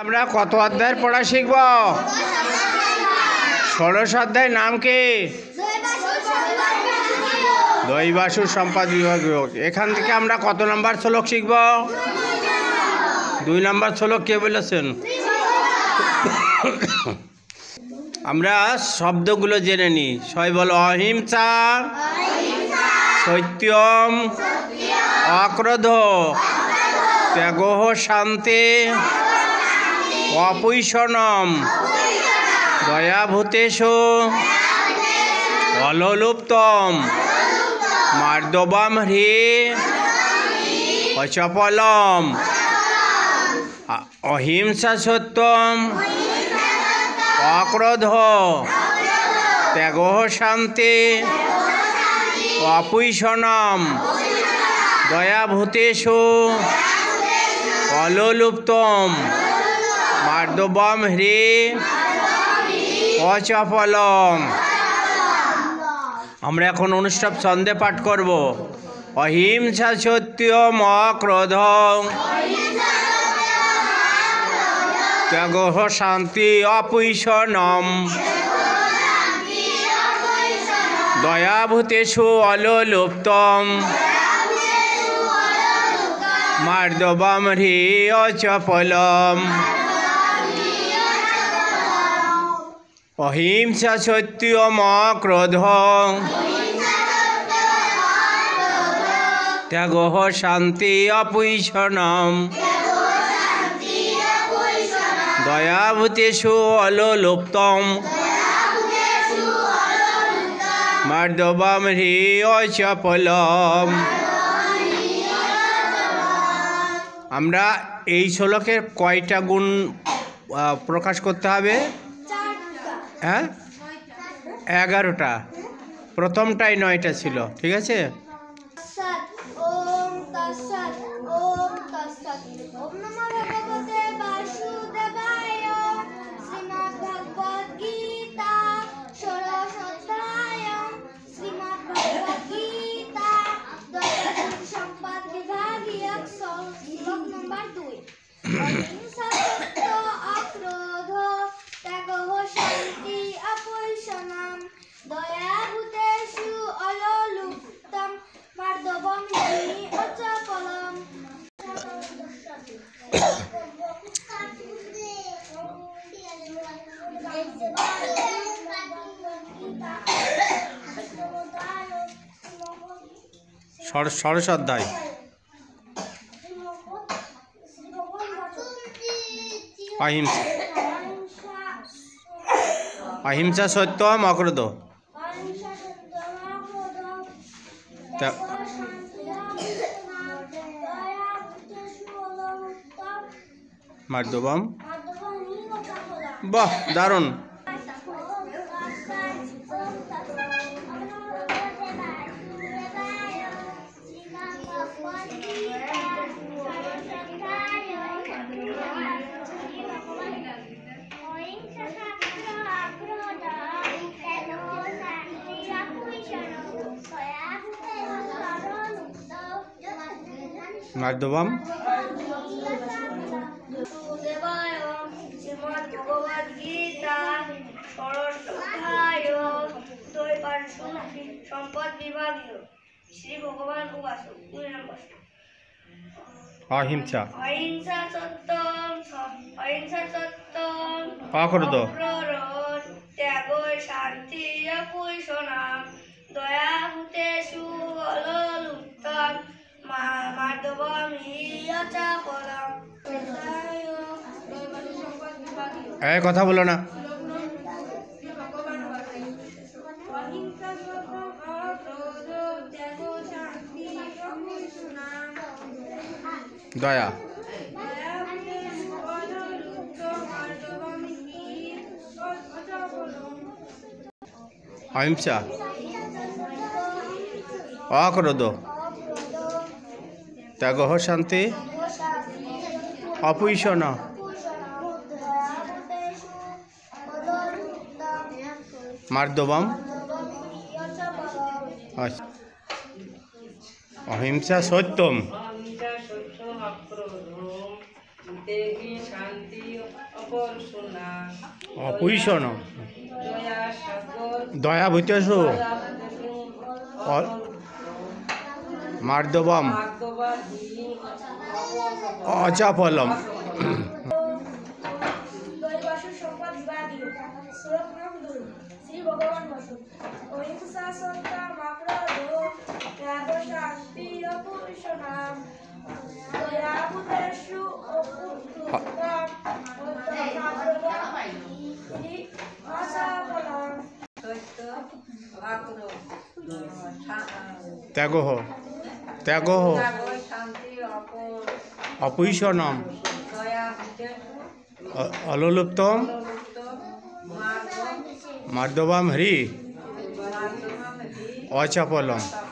আমরা কত অধ্যায়ের পড়া শিখব? ১৬ অধ্যায়ের নাম কি? দৈবাসু সম্পদ বিভাগীয়। এখান থেকে আমরা কত নম্বর শ্লোক শিখব? ২ নম্বর শ্লোক কে বলেছেন? আমরা শব্দগুলো জেনে নিই। সবাই বলো, অহিংসা, সত্যম, অক্রোধ, ত্যাগঃ শান্তি, অপৈশনম, দয়াভূতেষু অললুপ্তম, মার্দবাম হ্রি অচপলম। অহিংসা, সত্যম, অক্রোধ, ত্যাগঃ শান্তি, অপৈশনম, দয়াভূতেষু অললুপ্তম, মার্দবাম হ্রি অচপলম। আমরা এখন অনুষ্ঠব ছন্দে পাঠ করব। অহিংসা, সত্যম, অক্রোধ, ত্যাগঃ শান্তি, অপৈশনম, দয়াভূতেষু অললুপ্তম, মার্দবাম হ্রি অচপলম। অহিংসা, সত্যম, অক্রোধ, ত্যাগঃ শান্তি, অপৈশনম, দয়াভূতেষু অললুপ্তম, মার্দবাম হ্রি অচপলম। আমরা এই শ্লোকের কয়টা গুণ প্রকাশ করতে হবে? হ্যাঁ, 11টা। প্রথমটাই 9টা ছিল, ঠিক আছে? ষোড়শ অধ্যায়। অহিংসা, অহিংসা, সত্যম, অক্রোধ, মার্দবাম। বাহ, দারুণ। মার্দবাম। সম্পদ বিভাগীয় শ্রী ভগবান উপাসক। অহিংসা, অহিংসা, সত্যম, অক্রোধ, ত্যাগ শান্তি, অপৈশনম, দয়াভূতেষু অললুপ্তম, মার্দবাম হ্রি অচপলম। এই কথা বলো না। দয়া, অহিংসা, অক্রোধ, ত্যাগঃ শান্তি, অপৈশন। মার্দবাম। অহিংসা, সত্যম, শান্তি অপরসুনা অপুইশন দয়া সাগর দয়া ভূতেষু মার্দবম মার্দবা হিং অচাফলম দৈবাসু সম্পদ বিবাদী শ্লোক নাম 2 শ্রী ভগবান বসু অহিংসা সত্তা মাক্রোধ ত্যাগ শান্তি অপুষণাম দয়া ভূতেষু অপুত্তম অসাফলম সত্য ভাগ্র ত্যাগ ত্যাগ ত্যাগ শান্তি অপুইশনম দয়া ভূতেষু অলুপ্তম লুপ্ত মার্গ মার্দবম হরি মার্দবা হি অচাফলম সফলম